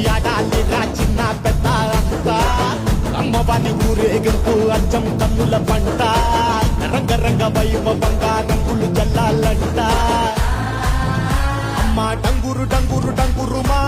ఆడాలి రా చిన్న పెద్ద అంతా అమ్మవారి ఊరేగింపు అచ్చం కన్నుల పంట రంగరంగ వైభవంగా రంగులు జల్లాలంట అమ్మ డంగురు డంగురు డంగురుమా